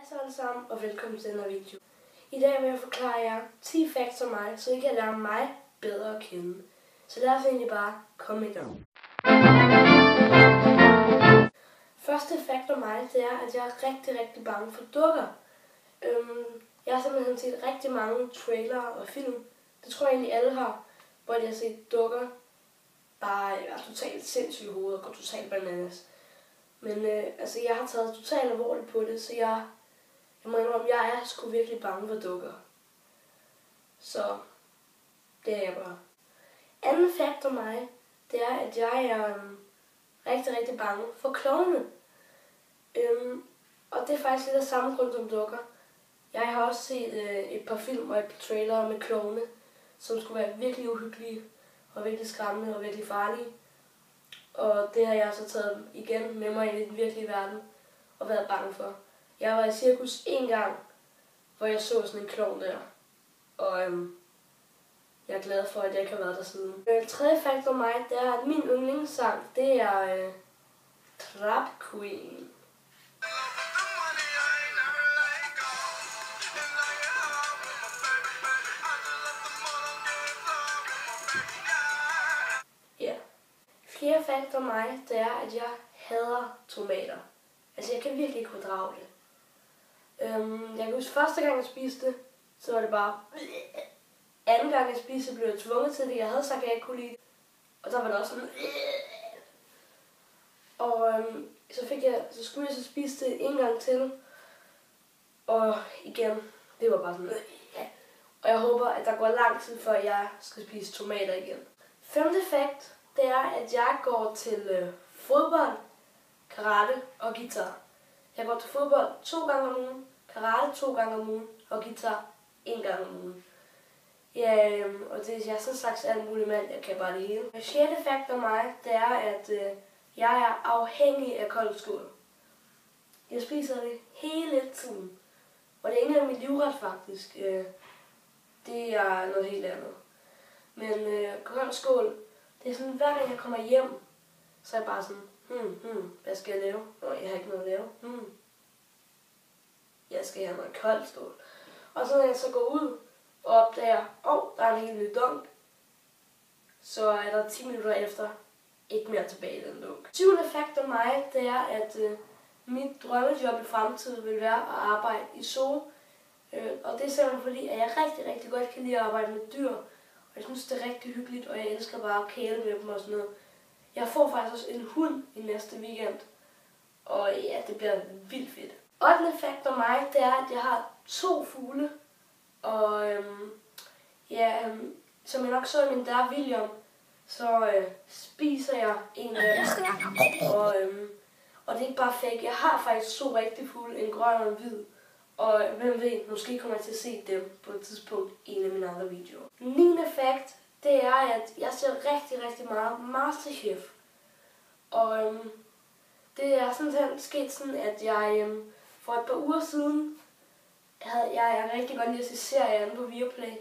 Hej så alle sammen, og velkommen til denne video. I dag vil jeg forklare jer 10 facts om mig, så I kan lære mig bedre at kende. Så lad os egentlig bare komme i gang. Første fact om mig, det er, at jeg er rigtig bange for dukker. Jeg har simpelthen set rigtig mange trailere og film. Det tror jeg egentlig alle har, hvor de har set dukker bare være totalt sindssyge i hovedet og gå totalt bananas. Men jeg har taget totalt alvorligt på det, så jeg må indrømme, jeg er sgu virkelig bange for dukker. Så det er jeg bare. Anden fakt om mig, det er, at jeg er rigtig bange for klovne. Og det er faktisk lidt af samme grund som dukker. Jeg har også set et par film og et par trailere med klovne, som skulle være virkelig uhyggelige og virkelig skræmmende og virkelig farlige. Og det har jeg så taget igen med mig i den virkelige verden og været bange for. Jeg var i cirkus en gang, hvor jeg så sådan en klovn der. Og jeg er glad for, at jeg ikke har været der siden. Tredje fakt om mig, det er, at min yndlingssang, det er Trap Queen. Ja. Fjerde fakt om mig, det er, at jeg hader tomater. Altså, jeg kan virkelig ikke fordrage det. Jeg kan huske, første gang jeg spiste det, så var det bare... Anden gang jeg spiste, blev jeg tvunget til det. Jeg havde sagt, at jeg ikke kunne lide det. Og der var det også sådan... Og så skulle jeg så spise det en gang til. Og igen, det var bare sådan... Og jeg håber, at der går lang tid, før jeg skal spise tomater igen. Femte fakt, det er, at jeg går til fodbold, karate og guitar. Jeg går til fodbold 2 gange om ugen, karate 2 gange om ugen og guitar 1 gang om ugen. Ja, og det er sådan en slags alt muligt mand, jeg kan bare det hele. Og 6. fakt om mig, det er, at jeg er afhængig af koldskål. Jeg spiser det hele tiden. Og det er ikke engang min livret faktisk. Det er noget helt andet. Men koldskål, det er sådan, hver gang jeg kommer hjem, så er jeg bare sådan, hvad skal jeg lave? Nå, jeg har ikke noget at lave. Jeg skal have noget koldskål. Og så når jeg så går ud og opdager, der er en helt ny dunk, så er der 10 minutter efter ikke mere tilbage i den dunk. 7. fakt om mig, det er, at mit drømmejob i fremtiden vil være at arbejde i zoo. Og det er simpelthen fordi, at jeg rigtig godt kan lide at arbejde med dyr. Og jeg synes, det er rigtig hyggeligt, og jeg elsker bare at kæle med dem og sådan noget. Jeg får faktisk også en hund i næste weekend. Og ja, det bliver vildt fedt. 8. fakt om mig, det er, at jeg har 2 fugle. Og som jeg nok så i min der William, så spiser jeg en af dem. Og det er ikke bare fake. Jeg har faktisk 2 rigtige fugle, en grøn og en hvid. Og hvem ved, måske kommer jeg til at se dem på et tidspunkt i en af mine andre videoer. 9. fakt, det er, at jeg ser rigtig meget Masterchef. Og det er sådan sket sådan, at jeg for et par uger siden, jeg rigtig godt lide at se serien på Viaplay.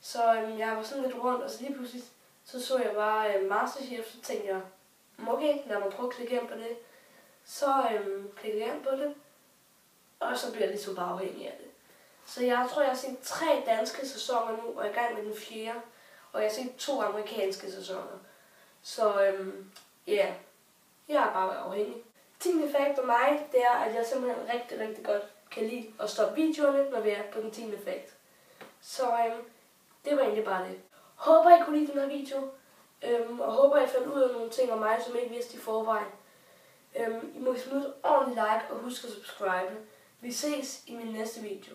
Så jeg var sådan lidt rundt, og så lige pludselig så jeg bare Masterchef, så tænkte jeg, okay, lad mig prøve at klikke ind på det. Så klikkede jeg ind på det, og så bliver jeg ligesom bare afhængig af det. Så jeg tror, jeg har set 3 danske sæsoner nu, og jeg er i gang med den 4. Og jeg har set 2 amerikanske sæsoner. Så jeg er bare afhængig. 10. fakt om mig, det er, at jeg simpelthen rigtig godt kan lide at stoppe videoerne, når vi er på den 10. fakt. Så det var egentlig bare det. Håber I kunne lide den her video, og håber I fandt ud af nogle ting om mig, som I ikke vidste i forvejen. I må smide et ordentligt like og husk at subscribe. Vi ses i min næste video.